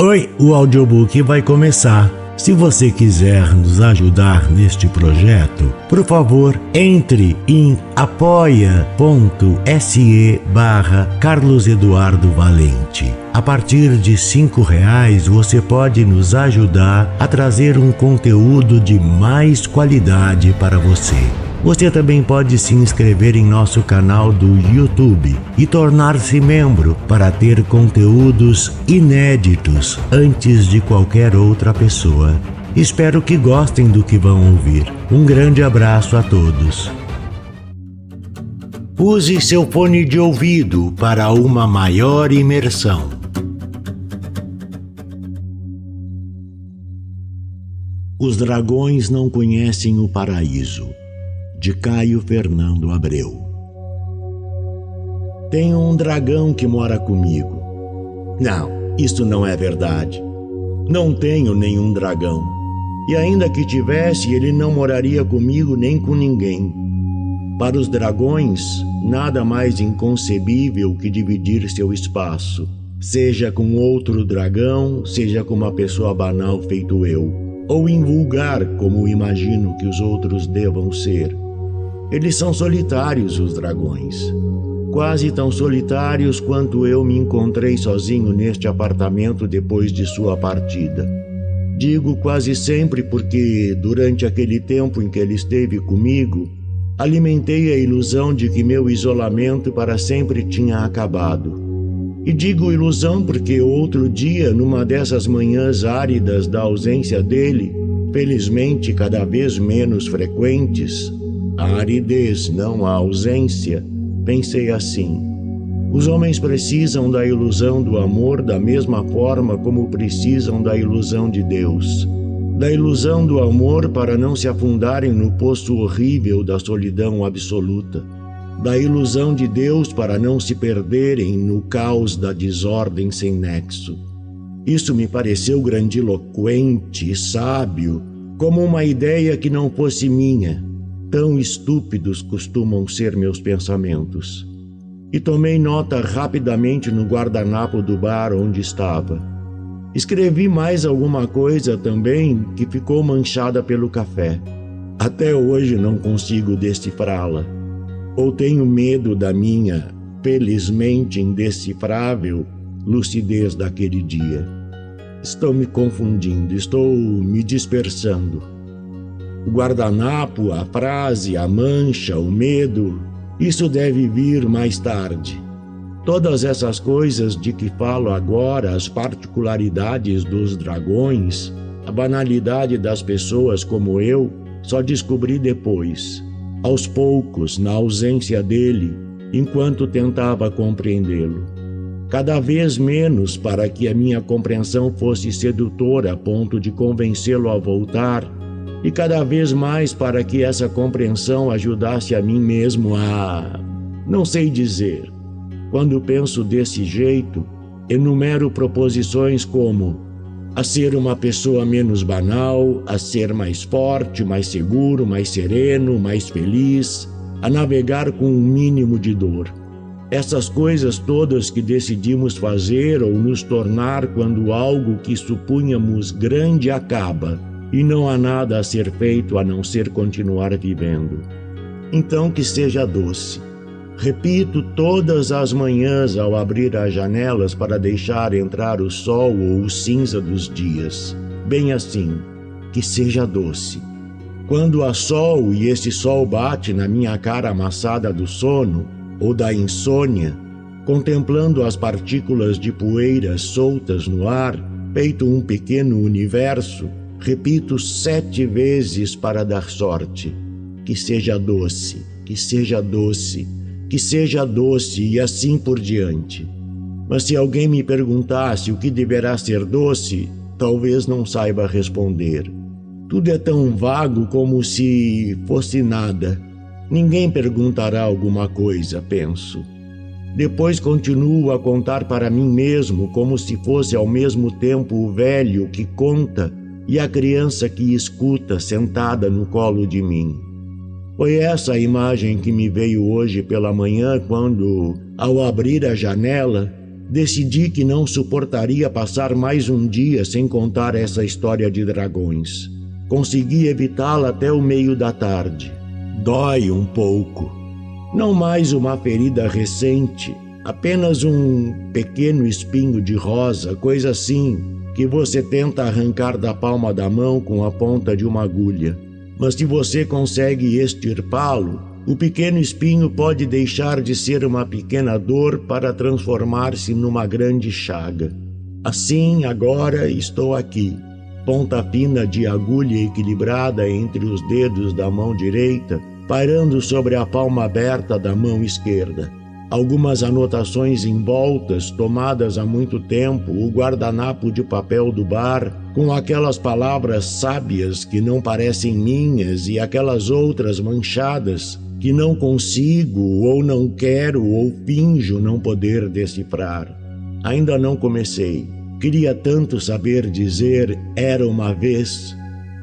Oi, o audiobook vai começar. Se você quiser nos ajudar neste projeto, por favor, entre em apoia.se/Carlos Eduardo Valente. A partir de R$5 você pode nos ajudar a trazer um conteúdo de mais qualidade para você. Você também pode se inscrever em nosso canal do YouTube e tornar-se membro para ter conteúdos inéditos antes de qualquer outra pessoa. Espero que gostem do que vão ouvir. Um grande abraço a todos. Use seu fone de ouvido para uma maior imersão. Os dragões não conhecem o paraíso. De Caio Fernando Abreu. Tenho um dragão que mora comigo. Não, isso não é verdade. Não tenho nenhum dragão. E ainda que tivesse, ele não moraria comigo nem com ninguém. Para os dragões, nada mais inconcebível que dividir seu espaço, seja com outro dragão, seja com uma pessoa banal feito eu, ou invulgar como imagino que os outros devam ser. Eles são solitários, os dragões. Quase tão solitários quanto eu me encontrei sozinho neste apartamento depois de sua partida. Digo quase sempre porque, durante aquele tempo em que ele esteve comigo, alimentei a ilusão de que meu isolamento para sempre tinha acabado. E digo ilusão porque outro dia, numa dessas manhãs áridas da ausência dele, felizmente cada vez menos frequentes, a aridez, não a ausência, pensei assim: os homens precisam da ilusão do amor da mesma forma como precisam da ilusão de Deus. Da ilusão do amor para não se afundarem no poço horrível da solidão absoluta. Da ilusão de Deus para não se perderem no caos da desordem sem nexo. Isso me pareceu grandiloquente e sábio, como uma ideia que não fosse minha. Tão estúpidos costumam ser meus pensamentos. E tomei nota rapidamente no guardanapo do bar onde estava. Escrevi mais alguma coisa também que ficou manchada pelo café. Até hoje não consigo decifrá-la. Ou tenho medo da minha, felizmente indecifrável, lucidez daquele dia. Estou me confundindo, estou me dispersando. O guardanapo, a frase, a mancha, o medo, isso deve vir mais tarde. Todas essas coisas de que falo agora, as particularidades dos dragões, a banalidade das pessoas como eu, só descobri depois, aos poucos, na ausência dele, enquanto tentava compreendê-lo. Cada vez menos para que a minha compreensão fosse sedutora a ponto de convencê-lo a voltar, e cada vez mais para que essa compreensão ajudasse a mim mesmo a... não sei dizer. Quando penso desse jeito, enumero proposições como a ser uma pessoa menos banal, a ser mais forte, mais seguro, mais sereno, mais feliz, a navegar com um mínimo de dor. Essas coisas todas que decidimos fazer ou nos tornar quando algo que supunhamos grande acaba, e não há nada a ser feito a não ser continuar vivendo. Então que seja doce. Repito todas as manhãs ao abrir as janelas para deixar entrar o sol ou o cinza dos dias. Bem assim, que seja doce. Quando há sol e esse sol bate na minha cara amassada do sono ou da insônia, contemplando as partículas de poeira soltas no ar, feito um pequeno universo, repito 7 vezes para dar sorte. Que seja doce, que seja doce, que seja doce e assim por diante. Mas se alguém me perguntasse o que deverá ser doce, talvez não saiba responder. Tudo é tão vago como se fosse nada. Ninguém perguntará alguma coisa, penso. Depois continuo a contar para mim mesmo como se fosse ao mesmo tempo o velho que conta e a criança que escuta sentada no colo de mim. Foi essa a imagem que me veio hoje pela manhã quando, ao abrir a janela, decidi que não suportaria passar mais um dia sem contar essa história de dragões. Consegui evitá-la até o meio da tarde. Dói um pouco. Não mais uma ferida recente, apenas um pequeno espinho de rosa, coisa assim, que você tenta arrancar da palma da mão com a ponta de uma agulha. Mas se você consegue extirpá-lo, o pequeno espinho pode deixar de ser uma pequena dor para transformar-se numa grande chaga. Assim, agora estou aqui, ponta fina de agulha equilibrada entre os dedos da mão direita, pairando sobre a palma aberta da mão esquerda. Algumas anotações em voltas, tomadas há muito tempo, o guardanapo de papel do bar, com aquelas palavras sábias que não parecem minhas e aquelas outras manchadas que não consigo ou não quero ou finjo não poder decifrar. Ainda não comecei. Queria tanto saber dizer "era uma vez".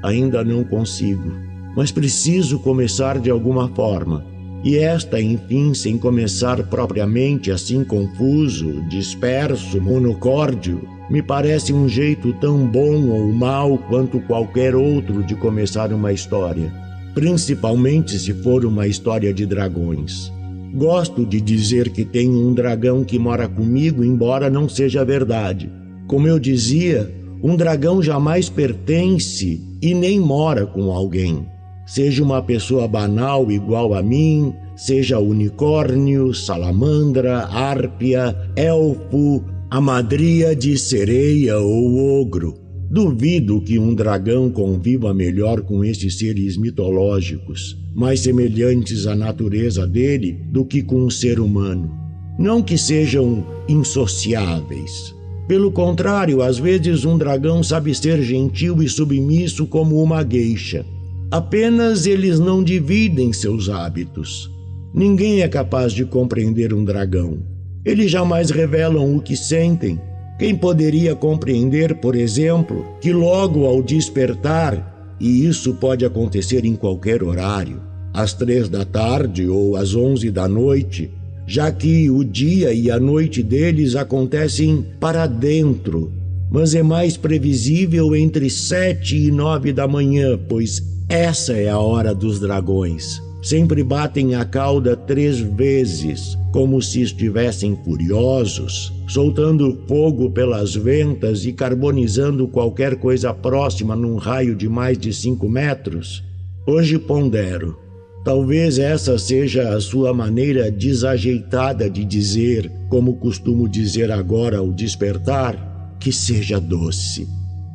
Ainda não consigo. Mas preciso começar de alguma forma. E esta, enfim, sem começar propriamente, assim confuso, disperso, monocórdio, me parece um jeito tão bom ou mau quanto qualquer outro de começar uma história, principalmente se for uma história de dragões. Gosto de dizer que tenho um dragão que mora comigo, embora não seja verdade. Como eu dizia, um dragão jamais pertence e nem mora com alguém. Seja uma pessoa banal igual a mim, seja unicórnio, salamandra, árpia, elfo, amadríade, sereia ou ogro. Duvido que um dragão conviva melhor com esses seres mitológicos, mais semelhantes à natureza dele do que com um ser humano. Não que sejam insociáveis. Pelo contrário, às vezes um dragão sabe ser gentil e submisso como uma gueixa. Apenas eles não dividem seus hábitos. Ninguém é capaz de compreender um dragão. Eles jamais revelam o que sentem. Quem poderia compreender, por exemplo, que logo ao despertar, e isso pode acontecer em qualquer horário, às 3 da tarde ou às 11 da noite, já que o dia e a noite deles acontecem para dentro, mas é mais previsível entre 7 e 9 da manhã, pois essa é a hora dos dragões. Sempre batem a cauda 3 vezes, como se estivessem furiosos, soltando fogo pelas ventas e carbonizando qualquer coisa próxima num raio de mais de 5 metros. Hoje pondero. Talvez essa seja a sua maneira desajeitada de dizer, como costumo dizer agora ao despertar, que seja doce.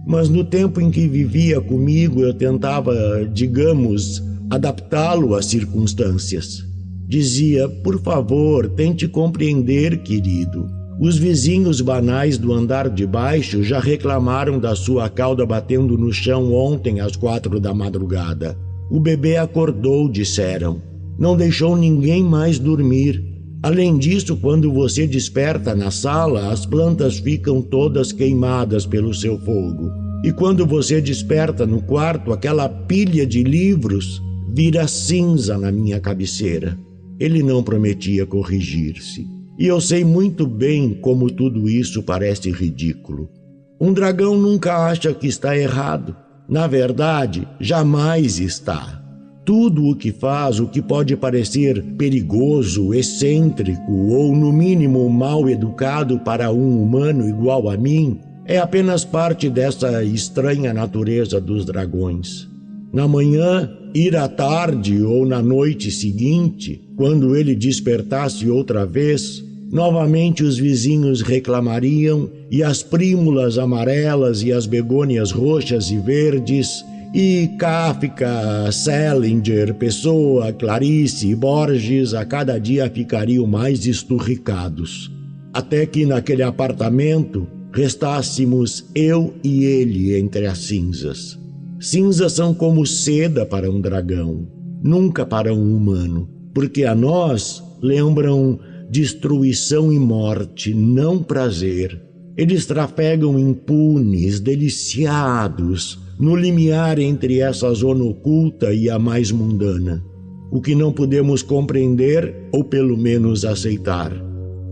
Mas no tempo em que vivia comigo, eu tentava, digamos, adaptá-lo às circunstâncias. Dizia: por favor, tente compreender, querido. Os vizinhos banais do andar de baixo já reclamaram da sua cauda batendo no chão ontem às 4 da madrugada. O bebê acordou, disseram. Não deixou ninguém mais dormir. Além disso, quando você desperta na sala, as plantas ficam todas queimadas pelo seu fogo. E quando você desperta no quarto, aquela pilha de livros vira cinza na minha cabeceira. Ele não prometia corrigir-se. E eu sei muito bem como tudo isso parece ridículo. Um dragão nunca acha que está errado. Na verdade, jamais está. Tudo o que faz, o que pode parecer perigoso, excêntrico ou, no mínimo, mal educado para um humano igual a mim, é apenas parte dessa estranha natureza dos dragões. Na manhã, ir à tarde ou na noite seguinte, quando ele despertasse outra vez, novamente os vizinhos reclamariam e as prímulas amarelas e as begônias roxas e verdes e Kafka, Salinger, Pessoa, Clarice e Borges a cada dia ficariam mais esturricados. Até que naquele apartamento restássemos eu e ele entre as cinzas. Cinzas são como seda para um dragão, nunca para um humano, porque a nós lembram destruição e morte, não prazer. Eles trafegam impunes, deliciados, no limiar entre essa zona oculta e a mais mundana. O que não podemos compreender ou pelo menos aceitar.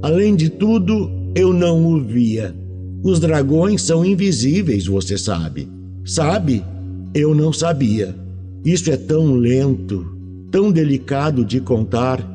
Além de tudo, eu não o via. Os dragões são invisíveis, você sabe. Sabe? Eu não sabia. Isso é tão lento, tão delicado de contar.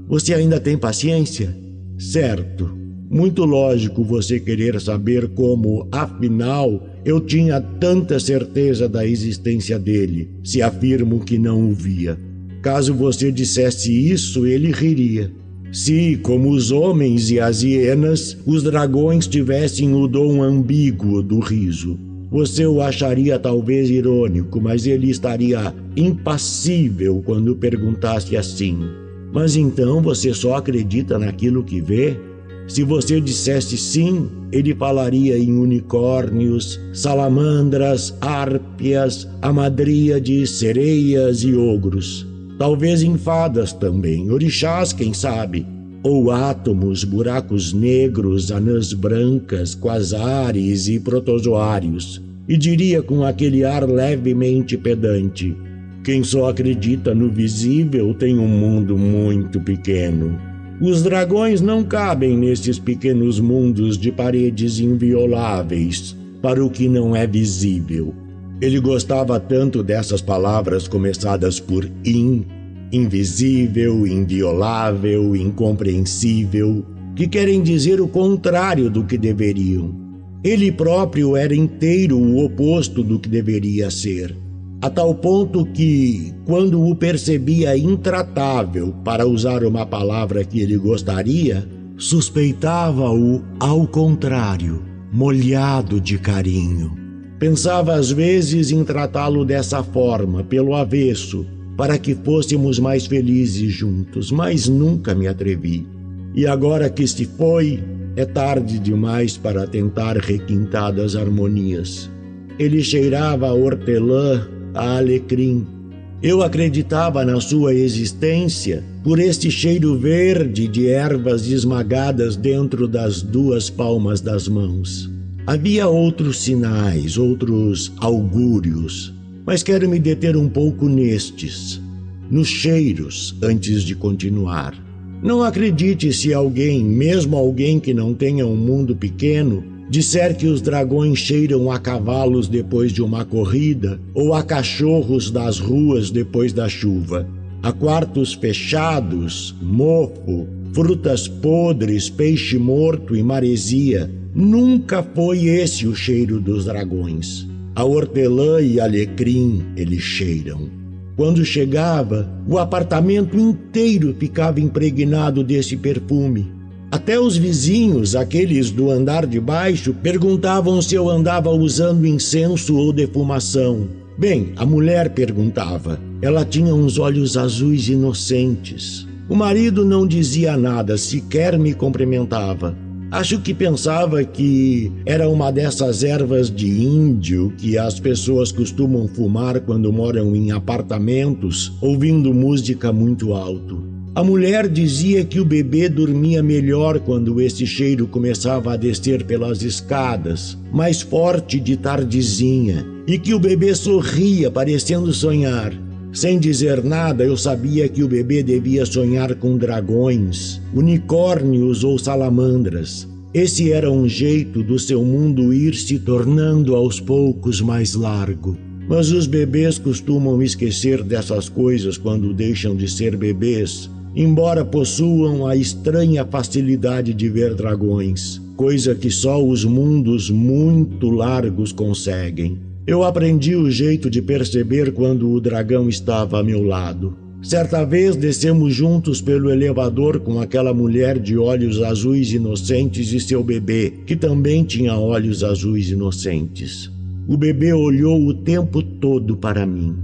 Você ainda tem paciência? Certo. Muito lógico você querer saber como, afinal, eu tinha tanta certeza da existência dele, se afirmo que não o via. Caso você dissesse isso, ele riria. Se, como os homens e as hienas, os dragões tivessem o dom ambíguo do riso. Você o acharia talvez irônico, mas ele estaria impassível quando perguntasse assim. Mas então você só acredita naquilo que vê? Se você dissesse sim, ele falaria em unicórnios, salamandras, árpias, hamadríades, sereias e ogros. Talvez em fadas também, orixás, quem sabe? Ou átomos, buracos negros, anãs brancas, quasares e protozoários. E diria com aquele ar levemente pedante: quem só acredita no visível tem um mundo muito pequeno. Os dragões não cabem nesses pequenos mundos de paredes invioláveis para o que não é visível. Ele gostava tanto dessas palavras começadas por invisível, inviolável, incompreensível, que querem dizer o contrário do que deveriam. Ele próprio era inteiro o oposto do que deveria ser. A tal ponto que, quando o percebia intratável, para usar uma palavra que ele gostaria, suspeitava-o ao contrário, molhado de carinho. Pensava às vezes em tratá-lo dessa forma, pelo avesso, para que fôssemos mais felizes juntos, mas nunca me atrevi. E agora que se foi, é tarde demais para tentar requintadas harmonias. Ele cheirava a hortelã, a alecrim. Eu acreditava na sua existência por este cheiro verde de ervas esmagadas dentro das duas palmas das mãos. Havia outros sinais, outros augúrios, mas quero me deter um pouco nestes, nos cheiros, antes de continuar. Não acredite se alguém, mesmo alguém que não tenha um mundo pequeno, disser que os dragões cheiram a cavalos depois de uma corrida ou a cachorros das ruas depois da chuva, a quartos fechados, mofo, frutas podres, peixe morto e maresia. Nunca foi esse o cheiro dos dragões. A hortelã e alecrim eles cheiram. Quando chegava, o apartamento inteiro ficava impregnado desse perfume. Até os vizinhos, aqueles do andar de baixo, perguntavam se eu andava usando incenso ou defumação. Bem, a mulher perguntava. Ela tinha uns olhos azuis inocentes. O marido não dizia nada, sequer me cumprimentava. Acho que pensava que era uma dessas ervas de índio que as pessoas costumam fumar quando moram em apartamentos, ouvindo música muito alto. A mulher dizia que o bebê dormia melhor quando esse cheiro começava a descer pelas escadas, mais forte de tardezinha, e que o bebê sorria, parecendo sonhar. Sem dizer nada, eu sabia que o bebê devia sonhar com dragões, unicórnios ou salamandras. Esse era um jeito do seu mundo ir se tornando aos poucos mais largo. Mas os bebês costumam esquecer dessas coisas quando deixam de ser bebês, embora possuam a estranha facilidade de ver dragões, coisa que só os mundos muito largos conseguem. Eu aprendi o jeito de perceber quando o dragão estava a meu lado. Certa vez descemos juntos pelo elevador com aquela mulher de olhos azuis inocentes e seu bebê, que também tinha olhos azuis inocentes. O bebê olhou o tempo todo para mim.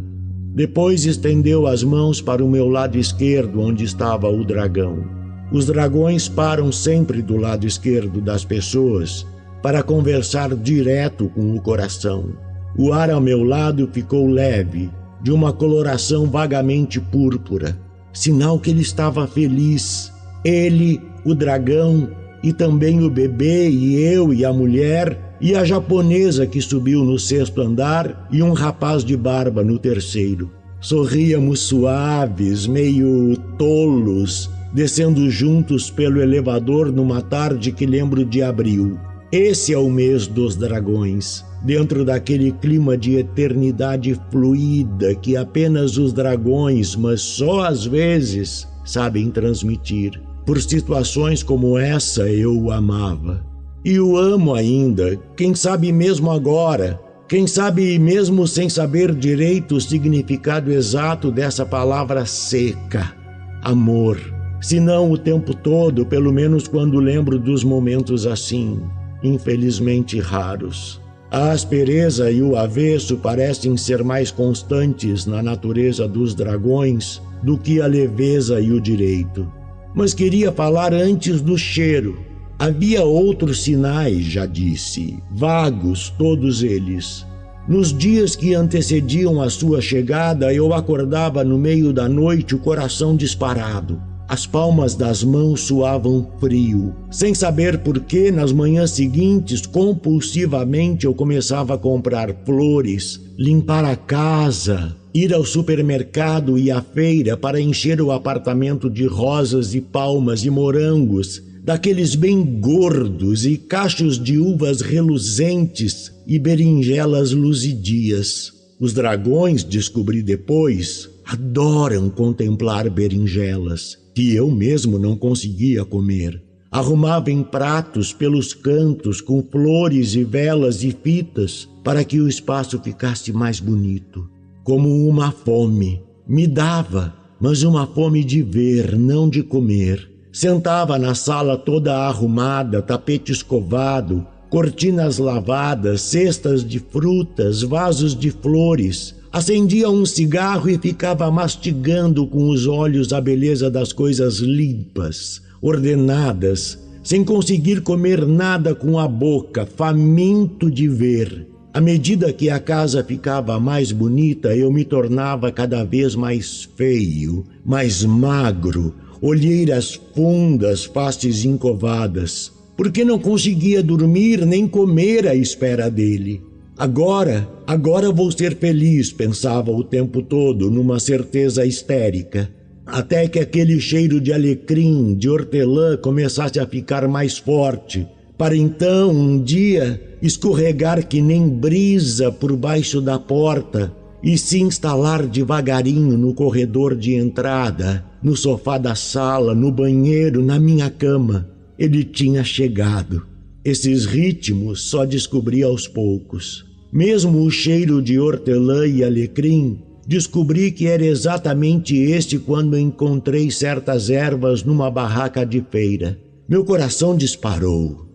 Depois estendeu as mãos para o meu lado esquerdo, onde estava o dragão. Os dragões param sempre do lado esquerdo das pessoas para conversar direto com o coração. O ar ao meu lado ficou leve, de uma coloração vagamente púrpura, sinal que ele estava feliz. Ele, o dragão, e também o bebê, e eu e a mulher, e a japonesa que subiu no 6º andar, e um rapaz de barba no 3º. Sorríamos suaves, meio tolos, descendo juntos pelo elevador numa tarde que lembro de abril. Esse é o mês dos dragões, dentro daquele clima de eternidade fluida que apenas os dragões, mas só às vezes, sabem transmitir. Por situações como essa eu o amava. E o amo ainda, quem sabe mesmo agora, quem sabe mesmo sem saber direito o significado exato dessa palavra seca, amor. Se não o tempo todo, pelo menos quando lembro dos momentos assim, infelizmente raros. A aspereza e o avesso parecem ser mais constantes na natureza dos dragões do que a leveza e o direito. Mas queria falar antes do cheiro. Havia outros sinais, já disse, vagos todos eles. Nos dias que antecediam a sua chegada, eu acordava no meio da noite, o coração disparado. As palmas das mãos suavam frio. Sem saber por que, nas manhãs seguintes, compulsivamente eu começava a comprar flores, limpar a casa, ir ao supermercado e à feira para encher o apartamento de rosas e palmas e morangos, daqueles bem gordos, e cachos de uvas reluzentes e berinjelas luzidias. Os dragões, descobri depois, adoram contemplar berinjelas, que eu mesmo não conseguia comer. Arrumava em pratos pelos cantos com flores e velas e fitas para que o espaço ficasse mais bonito. Como uma fome. Me dava, mas uma fome de ver, não de comer. Sentava na sala toda arrumada, tapete escovado, cortinas lavadas, cestas de frutas, vasos de flores. Acendia um cigarro e ficava mastigando com os olhos a beleza das coisas limpas, ordenadas, sem conseguir comer nada com a boca, faminto de ver. À medida que a casa ficava mais bonita, eu me tornava cada vez mais feio, mais magro, olheiras fundas, faces encovadas, porque não conseguia dormir nem comer à espera dele. Agora vou ser feliz, pensava o tempo todo, numa certeza histérica, até que aquele cheiro de alecrim, de hortelã começasse a ficar mais forte, para então, um dia, escorregar que nem brisa por baixo da porta e se instalar devagarinho no corredor de entrada, no sofá da sala, no banheiro, na minha cama. Ele tinha chegado. Esses ritmos só descobri aos poucos. Mesmo o cheiro de hortelã e alecrim, descobri que era exatamente este quando encontrei certas ervas numa barraca de feira. Meu coração disparou.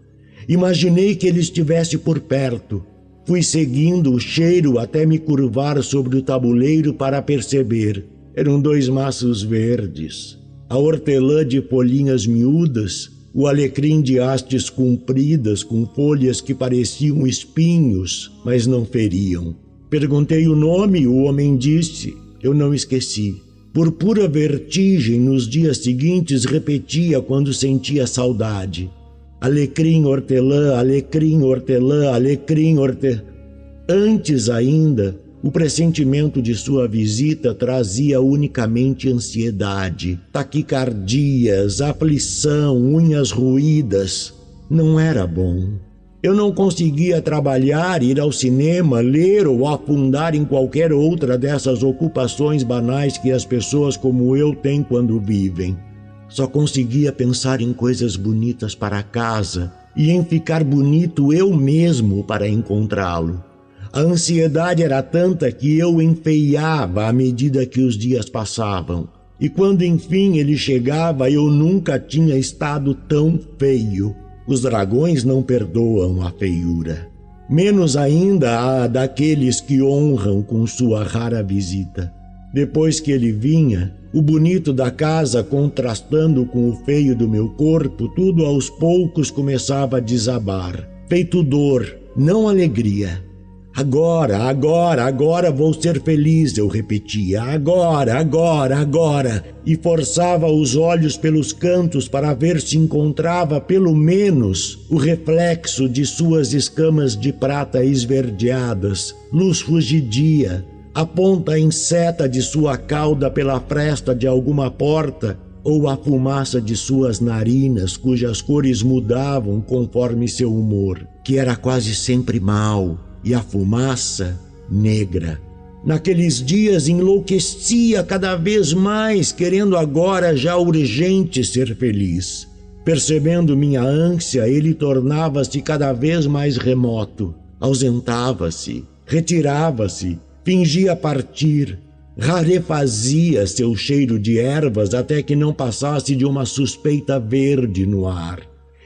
Imaginei que ele estivesse por perto. Fui seguindo o cheiro até me curvar sobre o tabuleiro para perceber. Eram 2 maços verdes. A hortelã de folhinhas miúdas, o alecrim de hastes compridas com folhas que pareciam espinhos, mas não feriam. Perguntei o nome e o homem disse. Eu não esqueci. Por pura vertigem, nos dias seguintes repetia quando sentia saudade. Alecrim, hortelã, alecrim, hortelã, alecrim, hortelã. Antes ainda, o pressentimento de sua visita trazia unicamente ansiedade, taquicardias, aflição, unhas roídas. Não era bom. Eu não conseguia trabalhar, ir ao cinema, ler ou afundar em qualquer outra dessas ocupações banais que as pessoas como eu têm quando vivem. Só conseguia pensar em coisas bonitas para casa e em ficar bonito eu mesmo para encontrá-lo. A ansiedade era tanta que eu enfeiava à medida que os dias passavam. E quando enfim ele chegava, eu nunca tinha estado tão feio. Os dragões não perdoam a feiura. Menos ainda a daqueles que honram com sua rara visita. Depois que ele vinha, o bonito da casa contrastando com o feio do meu corpo, tudo aos poucos começava a desabar. Feito dor, não alegria. Agora vou ser feliz, eu repetia. Agora. E forçava os olhos pelos cantos para ver se encontrava pelo menos o reflexo de suas escamas de prata esverdeadas, luz fugidia. A ponta inceta de sua cauda pela fresta de alguma porta ou a fumaça de suas narinas, cujas cores mudavam conforme seu humor, que era quase sempre mau, e a fumaça negra. Naqueles dias enlouquecia cada vez mais, querendo agora já urgente ser feliz. Percebendo minha ânsia, ele tornava-se cada vez mais remoto, ausentava-se, retirava-se, fingia partir, rarefazia seu cheiro de ervas até que não passasse de uma suspeita verde no ar.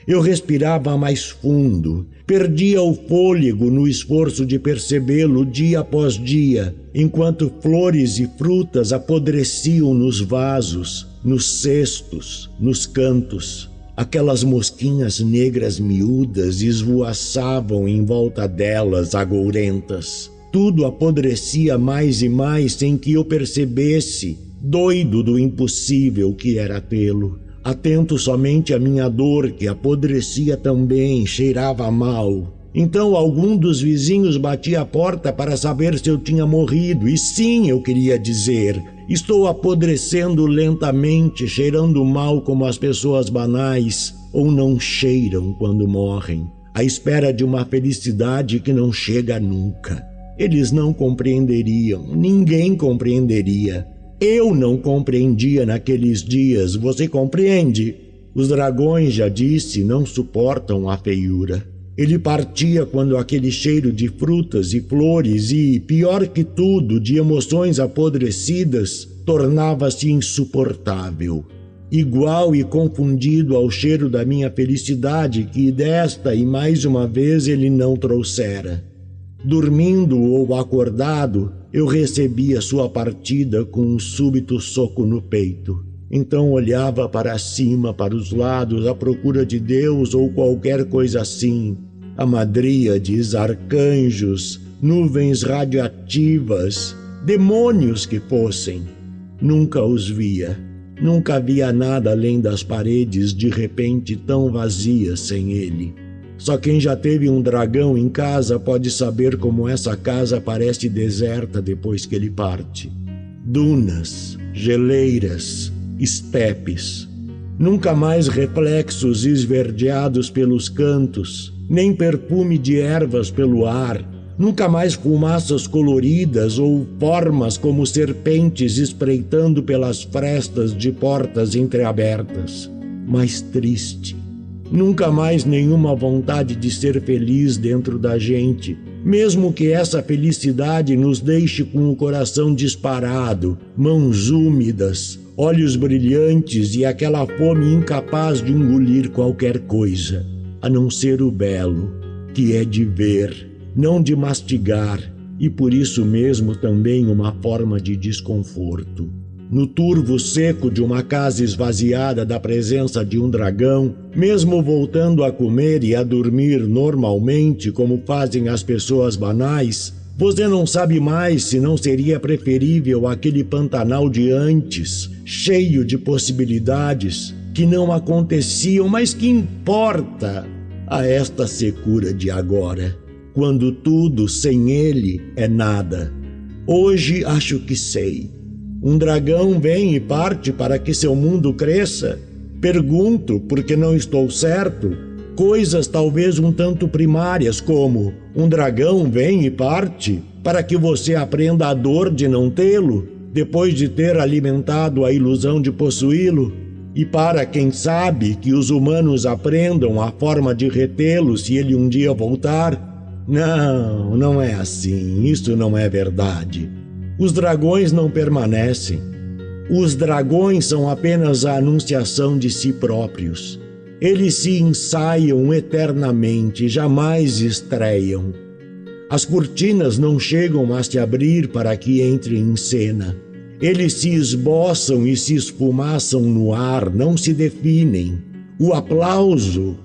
Eu respirava mais fundo, perdia o fôlego no esforço de percebê-lo dia após dia, enquanto flores e frutas apodreciam nos vasos, nos cestos, nos cantos. Aquelas mosquinhas negras miúdas esvoaçavam em volta delas, agourentas. Tudo apodrecia mais e mais sem que eu percebesse, doido do impossível que era tê-lo. Atento somente à minha dor, que apodrecia também, cheirava mal. Então algum dos vizinhos batia a porta para saber se eu tinha morrido. E sim, eu queria dizer, estou apodrecendo lentamente, cheirando mal como as pessoas banais, ou não cheiram quando morrem, à espera de uma felicidade que não chega nunca. Eles não compreenderiam, ninguém compreenderia. Eu não compreendia naqueles dias, você compreende? Os dragões, já disse, não suportam a feiura. Ele partia quando aquele cheiro de frutas e flores e, pior que tudo, de emoções apodrecidas, tornava-se insuportável. Igual e confundido ao cheiro da minha felicidade que desta e mais uma vez ele não trouxera. Dormindo ou acordado, eu recebia sua partida com um súbito soco no peito. Então olhava para cima, para os lados, à procura de Deus ou qualquer coisa assim. Hamadríades, arcanjos, nuvens radioativas, demônios que fossem. Nunca os via. Nunca via nada além das paredes de repente tão vazias sem ele. Só quem já teve um dragão em casa pode saber como essa casa parece deserta depois que ele parte. Dunas, geleiras, estepes. Nunca mais reflexos esverdeados pelos cantos, nem perfume de ervas pelo ar. Nunca mais fumaças coloridas ou formas como serpentes espreitando pelas frestas de portas entreabertas. Mais triste. Nunca mais nenhuma vontade de ser feliz dentro da gente, mesmo que essa felicidade nos deixe com o coração disparado, mãos úmidas, olhos brilhantes e aquela fome incapaz de engolir qualquer coisa, a não ser o belo, que é de ver, não de mastigar, e por isso mesmo também uma forma de desconforto. No turvo seco de uma casa esvaziada da presença de um dragão, mesmo voltando a comer e a dormir normalmente como fazem as pessoas banais, você não sabe mais se não seria preferível aquele Pantanal de antes, cheio de possibilidades que não aconteciam, mas que importa a esta secura de agora, quando tudo sem ele é nada. Hoje acho que sei. Um dragão vem e parte para que seu mundo cresça? Pergunto, porque não estou certo. Coisas talvez um tanto primárias como um dragão vem e parte para que você aprenda a dor de não tê-lo, depois de ter alimentado a ilusão de possuí-lo, e para, quem sabe, que os humanos aprendam a forma de retê-lo se ele um dia voltar. Não, não é assim, isso não é verdade. Os dragões não permanecem. Os dragões são apenas a anunciação de si próprios. Eles se ensaiam eternamente, jamais estreiam. As cortinas não chegam a se abrir para que entrem em cena. Eles se esboçam e se esfumaçam no ar, não se definem. O aplauso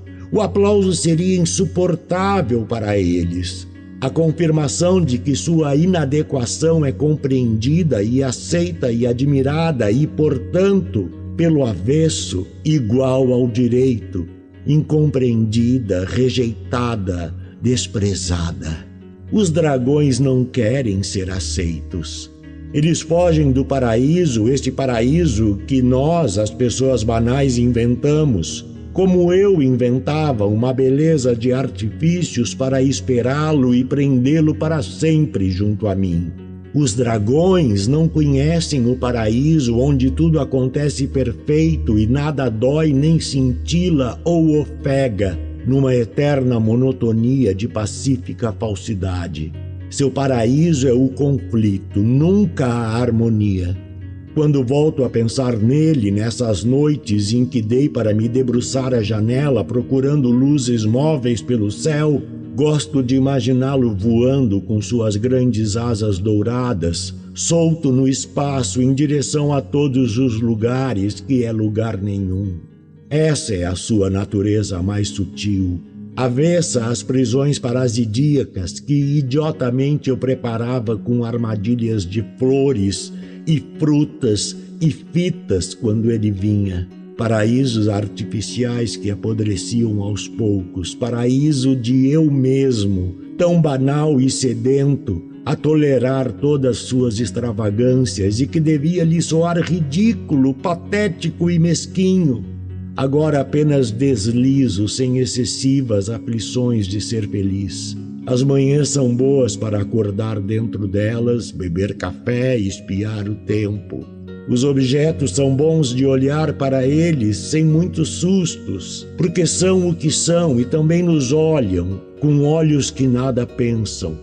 seria insuportável para eles. A confirmação de que sua inadequação é compreendida e aceita e admirada e, portanto, pelo avesso, igual ao direito, incompreendida, rejeitada, desprezada. Os dragões não querem ser aceitos. Eles fogem do paraíso, este paraíso que nós, as pessoas banais, inventamos, como eu inventava uma beleza de artifícios para esperá-lo e prendê-lo para sempre junto a mim. Os dragões não conhecem o paraíso onde tudo acontece perfeito e nada dói nem cintila ou ofega numa eterna monotonia de pacífica falsidade. Seu paraíso é o conflito, nunca a harmonia. Quando volto a pensar nele nessas noites em que dei para me debruçar à janela procurando luzes móveis pelo céu, gosto de imaginá-lo voando com suas grandes asas douradas, solto no espaço em direção a todos os lugares que é lugar nenhum. Essa é a sua natureza mais sutil, avessa às prisões parasídicas que idiotamente eu preparava com armadilhas de flores e frutas e fitas quando ele vinha. Paraísos artificiais que apodreciam aos poucos, paraíso de eu mesmo, tão banal e sedento, a tolerar todas suas extravagâncias e que devia lhe soar ridículo, patético e mesquinho. Agora apenas deslizo sem excessivas aflições de ser feliz. As manhãs são boas para acordar dentro delas, beber café e espiar o tempo. Os objetos são bons de olhar para eles sem muitos sustos, porque são o que são e também nos olham, com olhos que nada pensam.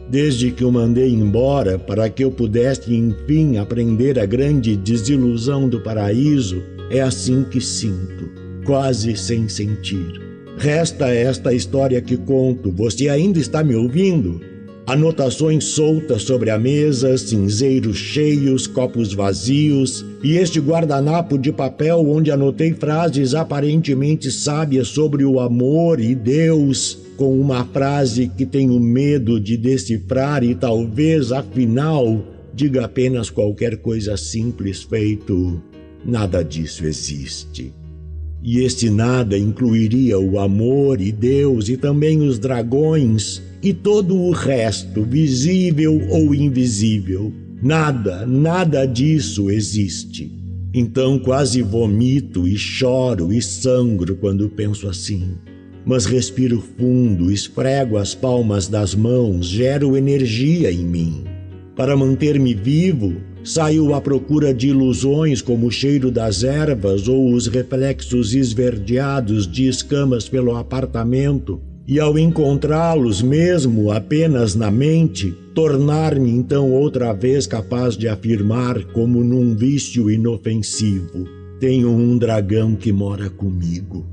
Desde que o mandei embora para que eu pudesse enfim aprender a grande desilusão do paraíso, é assim que sinto, quase sem sentir. Resta esta história que conto. Você ainda está me ouvindo? Anotações soltas sobre a mesa, cinzeiros cheios, copos vazios e este guardanapo de papel onde anotei frases aparentemente sábias sobre o amor e Deus, com uma frase que tenho medo de decifrar e talvez, afinal, diga apenas qualquer coisa simples feito: nada disso existe. E este nada incluiria o amor e Deus e também os dragões e todo o resto, visível ou invisível. Nada disso existe. Então quase vomito e choro e sangro quando penso assim. Mas respiro fundo, esfrego as palmas das mãos, gero energia em mim. Para manter-me vivo, saio à procura de ilusões como o cheiro das ervas ou os reflexos esverdeados de escamas pelo apartamento, e ao encontrá-los mesmo apenas na mente, tornar-me então outra vez capaz de afirmar, como num vício inofensivo: tenho um dragão que mora comigo.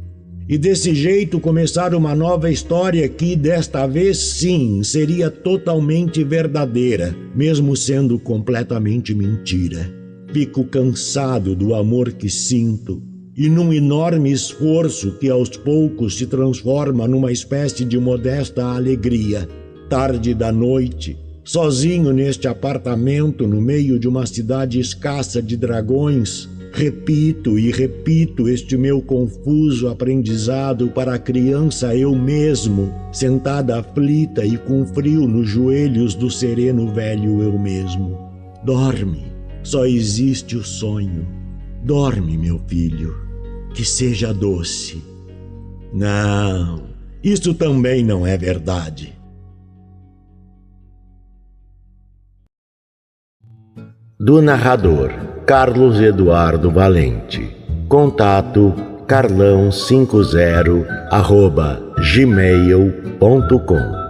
E desse jeito começar uma nova história que, desta vez sim, seria totalmente verdadeira, mesmo sendo completamente mentira. Fico cansado do amor que sinto e num enorme esforço que aos poucos se transforma numa espécie de modesta alegria. Tarde da noite, sozinho neste apartamento no meio de uma cidade escassa de dragões, repito e repito este meu confuso aprendizado para a criança eu mesmo, sentada aflita e com frio nos joelhos do sereno velho eu mesmo. Dorme, só existe o sonho. Dorme, meu filho, que seja doce. Não, isso também não é verdade. Do narrador Carlos Eduardo Valente. Contato carlão50@gmail.com